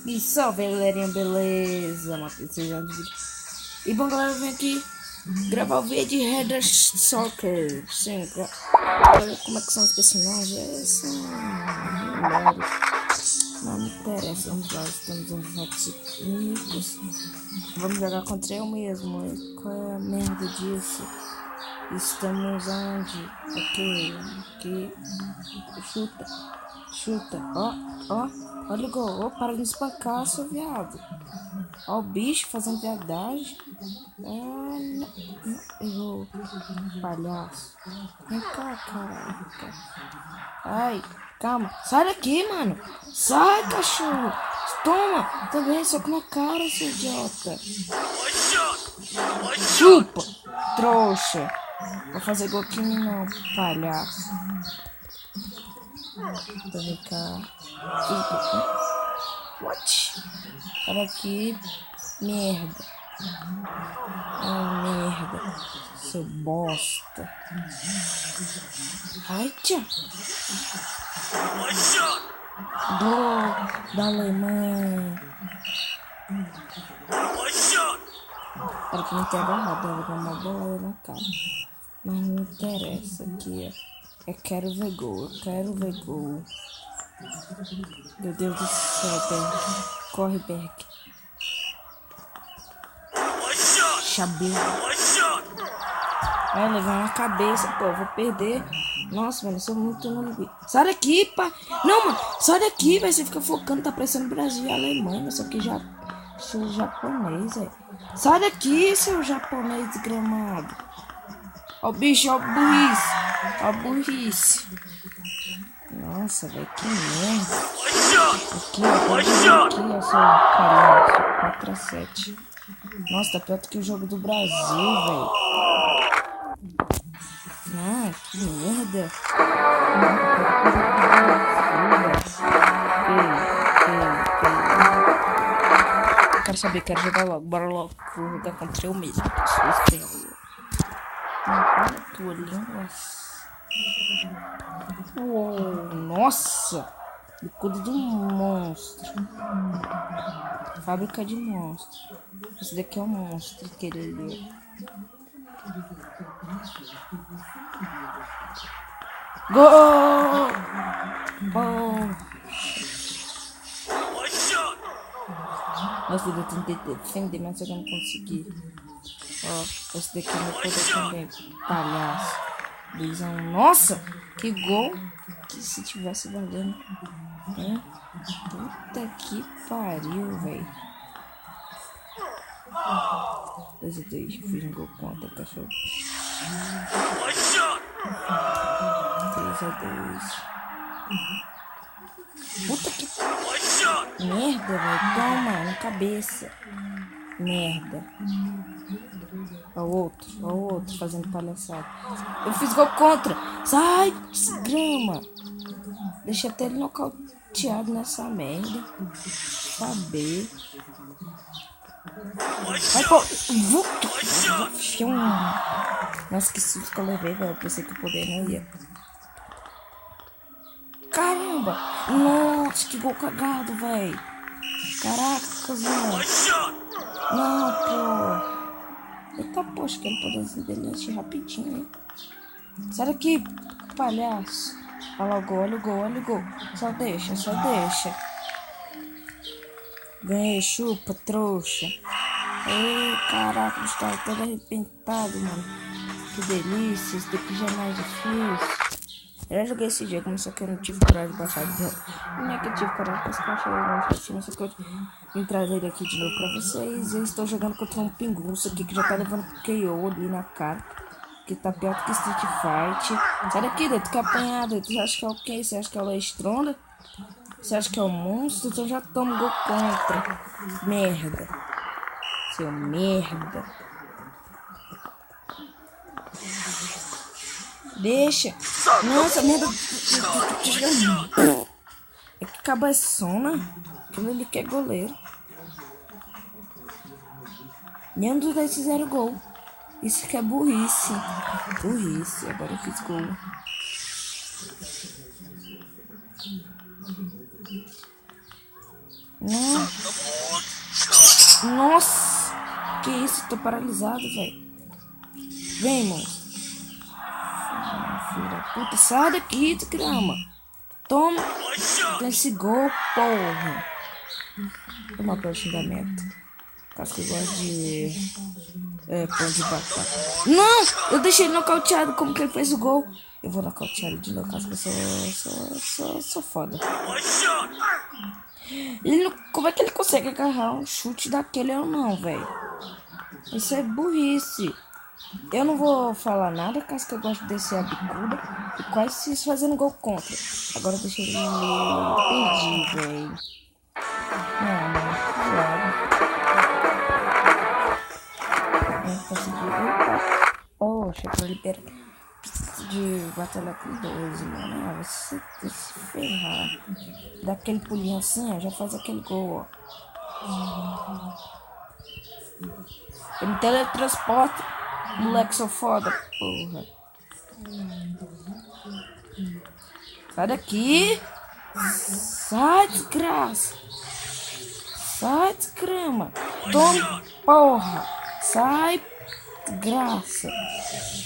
E só, galerinha, beleza? E bom, galera, eu vim aqui gravar o vídeo de Header Soccer. Sim, olha como é que são os personagens. São melhores. Não me interessa, vamos lá, estamos uns votos únicos. Vamos jogar contra eu mesmo. Qual é a merda disso? Estamos onde? Aqui. Chuta. Ó. Olha o gol. Para de me espancar, seu viado. Ó o bicho fazendo viadagem. Não. Errou. Palhaço. Vem cá, caraca. Ai, calma. Sai daqui, mano. Sai, cachorro. Toma. Também, soco na cara, seu idiota. Chupa, trouxa. Vou fazer gol aqui não, palhaço. Vem cá. What? Olha aqui. Merda. Merda. Seu bosta. Ai, tia. Gol da Alemanha. Era que não ter agarrado, ela deu uma bola na cara. Mas não interessa aqui, ó. Eu quero ver gol. Meu Deus do céu, Berg. Corre, Berg. Chablau. Vai levar na cabeça, pô. Vou perder. Nossa, mano, eu sou muito nome. Sai daqui, pá. Não, mano. Sai daqui, velho. Você fica focando, tá parecendo Brasil e Alemanha. Só que já sou japonês, velho. Sai daqui, seu japonês desgramado. Ó, bicho, ó, burrice. Nossa, velho, que merda. Aqui, ó, seu palhaço. 4-7. Nossa, tá pior do que o jogo do Brasil, velho. Ah, que merda. Quero saber, quero jogar logo. Bora logo. Vou jogar contra eu mesmo. Sou estrela. Uou, nossa! Bicudo do monstro. Fábrica de monstro. Esse daqui é um monstro, querido. Gol! Nossa, eu tentei defender, mas eu não consegui. Ó, esse daqui é meu poder também. Palhaço. Luizão. Nossa, que gol. Que se tivesse valendo. Puta que pariu, velho. 2-2. Fiz um gol contra, cachorro. 3-2. Puta que merda, velho. Toma, na cabeça. Merda. Ó o outro fazendo palhaçada. Eu fiz gol contra. Sai, desgrama. Deixa até ele nocauteado nessa merda. Saber. Vai, pô. Nossa, que susto que eu levei, velho. Eu pensei que o poder não ia. Caramba. Nossa, que gol cagado, velho. Caraca, velho. Não, pô. Eita, poxa, que ele poderzinho dele achei rapidinho, hein? Sai daqui, palhaço. Olha o gol. Só deixa. Vem, chupa, trouxa. Ei, caraca, o bicho tava todo arrebentado, mano. Que delícia, esse daqui já é mais difícil. Eu já joguei esse jogo, mas só que eu não tive coragem de baixar de novo. Não é que eu tive coragem, mas que eu achei legal chatinho, só que eu vim trazer ele aqui de novo pra vocês. Eu estou jogando contra um pinguço aqui que já tá levando KO ali na cara. Que tá pior do que Street Fight. Sai daqui, tu quer apanhar, tu acha que é o quê? Você acha que é o Stronda? Você acha que é o monstro? Então já toma gol contra. Merda. Seu merda. Deixa. Nossa, merda. É que cabeçona. Aquilo ali que é goleiro. Nenhum dos dois fizeram gol. Isso que é burrice. Agora eu fiz gol. Não. Nossa. Que isso? Tô paralisado, velho. Vem, mano. Filho da puta. Sai daqui, desgrama. Toma. Tem esse gol, porra. Toma pra xingamento. Caso que eu gosto de... pão de batata. Não! Eu deixei ele nocauteado. Como que ele fez o gol? Eu vou nocautear ele de novo, caso que eu sou foda. Ele não, como é que ele consegue agarrar um chute daquele ou não, velho? Isso é burrice. Eu não vou falar nada, caso que eu gosto de descer a bicuda. E quase se fazendo gol contra. Agora deixa ele perdi, velho. Não, claro. Não consegui. Poxa, pra liberar. De batalhar com 12, mano. Ah, você tem que se ferrar. Dá aquele pulinho assim, ó. Já faz aquele gol, ó. Ele teletransporta. Moleque, sou foda, porra. Sai daqui. Sai, desgraça. Sai, desgrama. Toma, porra. Sai, desgraça.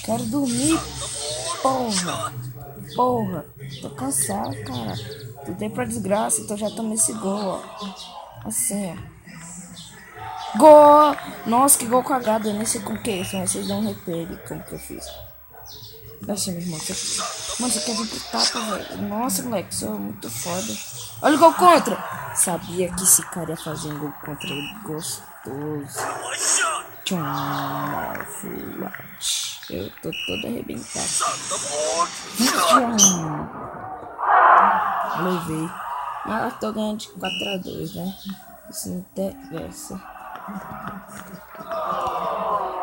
Quero dormir, porra. Porra. Tô cansado, cara. Tentei pra desgraça, então já tomei esse gol, ó. Assim, ó. Gol! Nossa, que gol cagado. Eu nem sei com que é isso, mas vocês dão um replay de como que eu fiz. Nossa, meu irmão. Mano, você quer vir pro tapa, velho? Nossa, moleque, isso é muito foda. Olha o gol contra! Sabia que esse cara ia fazer um gol contra ele gostoso. Tchum, eu tô todo arrebentado. Tchum. Levei. Mas eu tô ganhando de 4-2, né? Isso não interessa.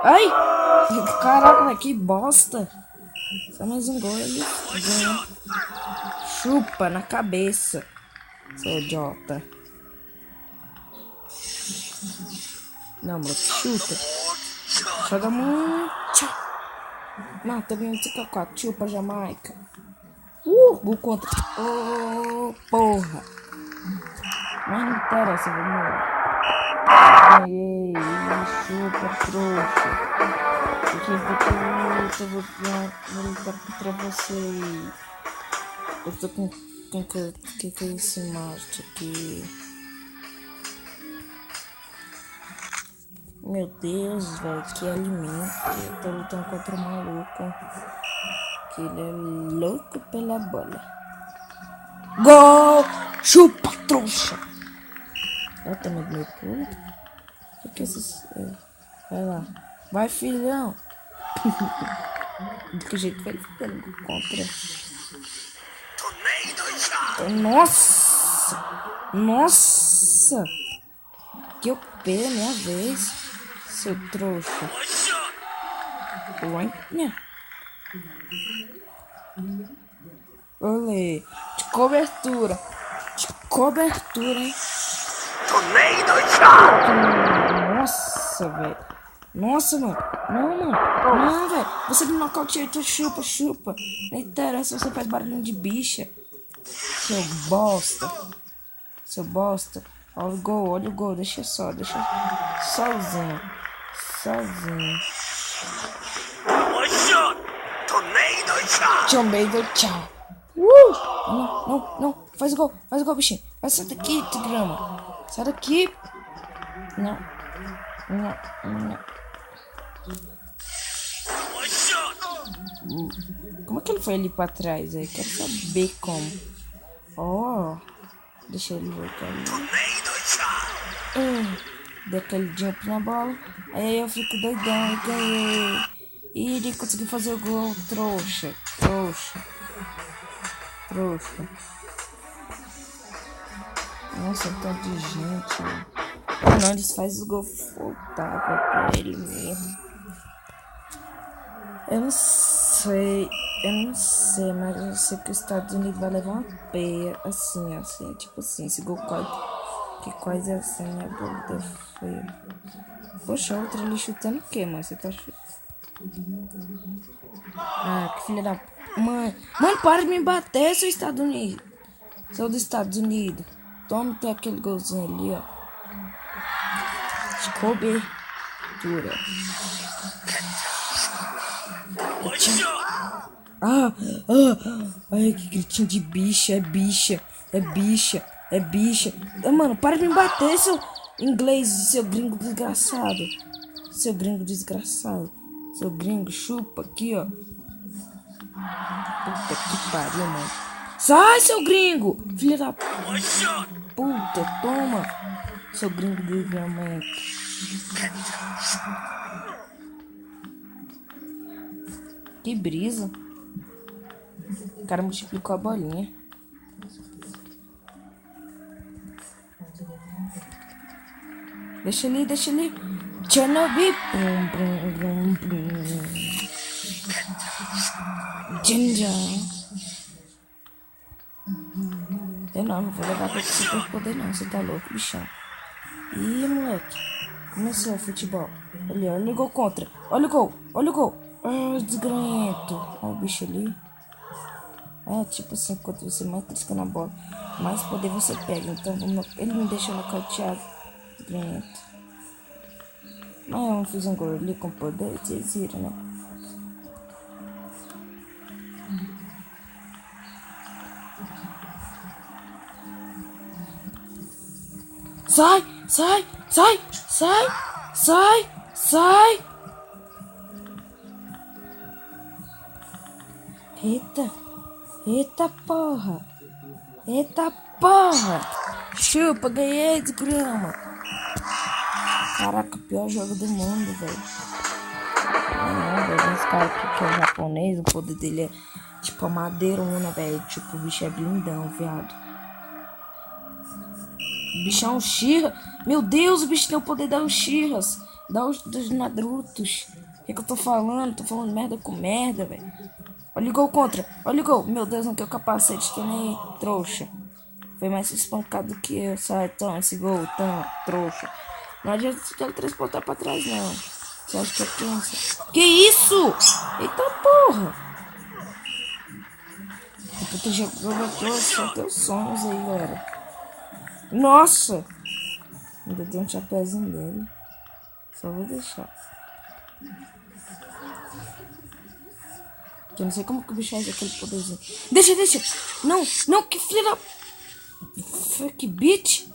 Ai! Caraca, velho, que bosta! Só mais um gol ele ganha. Chupa na cabeça, seu idiota. Não, mano, chuta. Joga muito. Não, tô ganhando 5-4. Chupa, Jamaica. Gol contra. Oh, porra. Mas não interessa, vamos. Ganhei. Chupa, trouxa. Eu vou lutar contra vocês. Eu tô com... que é esse Marte aqui? Meu Deus, velho, que alimento. Eu tô lutando contra o maluco. Que ele é louco pela bola. Gol! Chupa, trouxa! Eu também meu pulo. O que esses... Vai lá. Vai, filhão. Do que jeito vai ficando contra. Nossa! Nossa! Que eu perdi minha vez, seu trouxa. Olha. Olê. De cobertura. De cobertura, hein? Nossa, velho. Nossa, mano. Não, mano. Não, velho. Você me nocauteou, então chupa, chupa. Não interessa, você faz barulhinho de bicha. Seu bosta. Seu bosta. Olha o gol. Deixa sozinho. Sozinho. Tornado tchau. Não. Faz o gol, bichinho. Vai sair daqui, grama. Sai daqui. Não. Como é que ele foi ali pra trás aí? Quero saber como. Ó. Deixa ele voltar ali. Dei aquele jump na bola. Aí eu fico doidão e ganhei. E ele conseguiu fazer o gol. Trouxa. Nossa, tanto de gente. Não, eles fazem o gol voltar pra ele mesmo. Eu não sei, mas eu sei que os Estados Unidos vai levar uma peia, assim, tipo assim, esse gol quase assim, a bola foi. Poxa, outra ali chutando o que, mano? Você tá chutando? Ah, que filha da... Mano, para de me bater, seu Estados Unidos. Sou dos Estados Unidos. Toma, tem aquele golzinho ali, ó. De cobertura. Ai, que gritinho de bicha, é bicha, é bicha, é bicha. Mano, para de me bater, seu inglês, seu gringo desgraçado. Seu gringo desgraçado. Seu gringo, chupa aqui, ó. Puta que pariu, mano. Sai, seu gringo! Filha da puta, toma. Seu gringo desgramento. Que brisa. O cara multiplicou a bolinha. Deixa ali, deixa ali. Chernobyl. Ginger. Eu não vou levar pra esse super poder não. Você tá louco, bichão. Ih, moleque. Começou o futebol. Olha o gol contra. Olha o gol, olha o gol. Ah, desgranhento. Olha o bicho ali. É, tipo assim, quanto você mais trisca na bola, mais poder você pega. Então, ele me deixou nocauteado. Desgranhento. Mas eu não fiz um gol ali com poder, vocês viram, né? Sai, sai, sai, sai, sai, sai. Eita, eita porra, eita porra. Chupa, ganhei de grama. Caraca, pior jogo do mundo, velho. Não, velho, esse cara aqui que é japonês, o poder dele é tipo a madeirona, velho. Tipo, o bicho é blindão, viado. O bicho é um Shira. Meu Deus, o bicho tem o poder da Shiras. Dos Nadrutos. O que eu tô falando? Tô falando merda com merda, velho. Olha o gol contra. Olha o gol. Meu Deus, não tem o capacete. Que nem trouxa. Foi mais espancado que eu. Sai, toma esse gol. Tão trouxa. Não adianta se teletransportar pra trás, não. Você acha que é criança? Que isso? Eita porra. Depois tu jogou só teus sonhos aí, galera. Nossa! Ainda tem um chapéuzinho dele. Só vou deixar. Eu não sei como que o bicho faz aquele poderzinho. Deixa, deixa! Não, não, que filha da... Fuck, bitch!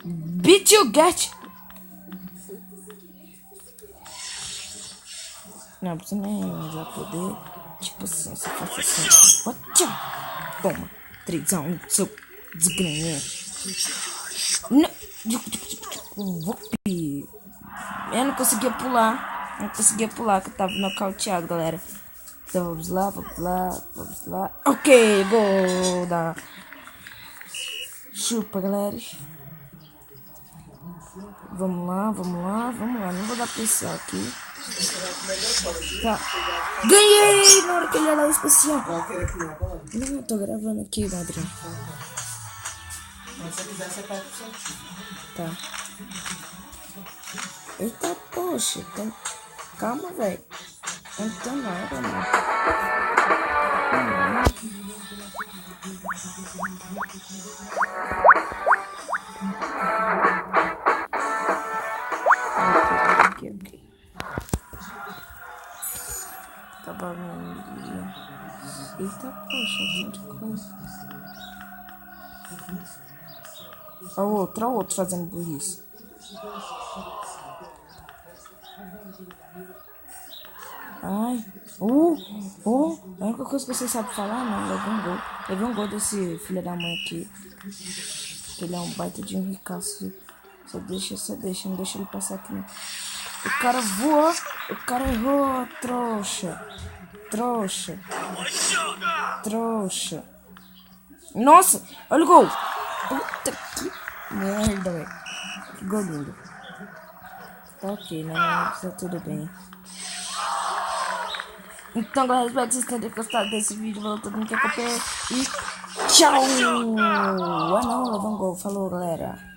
Bitch you get! Não, precisa nem usar poder. Tipo assim, você faz assim. Toma! 3-1, seu desgranhento. Não! Eu não conseguia pular. Não conseguia pular, que eu tava nocauteado, galera. Então vamos lá, vamos lá, vamos lá. Ok, gol da... Chupa, galera. Vamos lá, vamos lá, vamos lá. Não vou dar pressão aqui. Tá. Ganhei na hora que ele era especial. Não, eu tô gravando aqui, madrinha. Mas se quiser, você pega o seu. Tá. Eita, poxa. Então... Calma, velho. Não tem nada, mano. Ok. Tá barulho. Eita, poxa, tanta coisa. Olha o outro fazendo burrice. Ai. A única coisa que você sabe falar, não, levei um gol. Levei um gol desse filho da mãe aqui. Ele é um baita de um ricaço. Só deixa, não deixa ele passar aqui, não. O cara voou, o cara errou, trouxa. Trouxa. Trouxa. Nossa, olha o gol. Puta que merda, velho. Que gol lindo. Tá ok, né? Tá tudo bem. Então, galera, espero que vocês tenham gostado desse vídeo. Valeu todo mundo que acompanhou. E tchau! Ah, não, levou um gol. Falou, galera.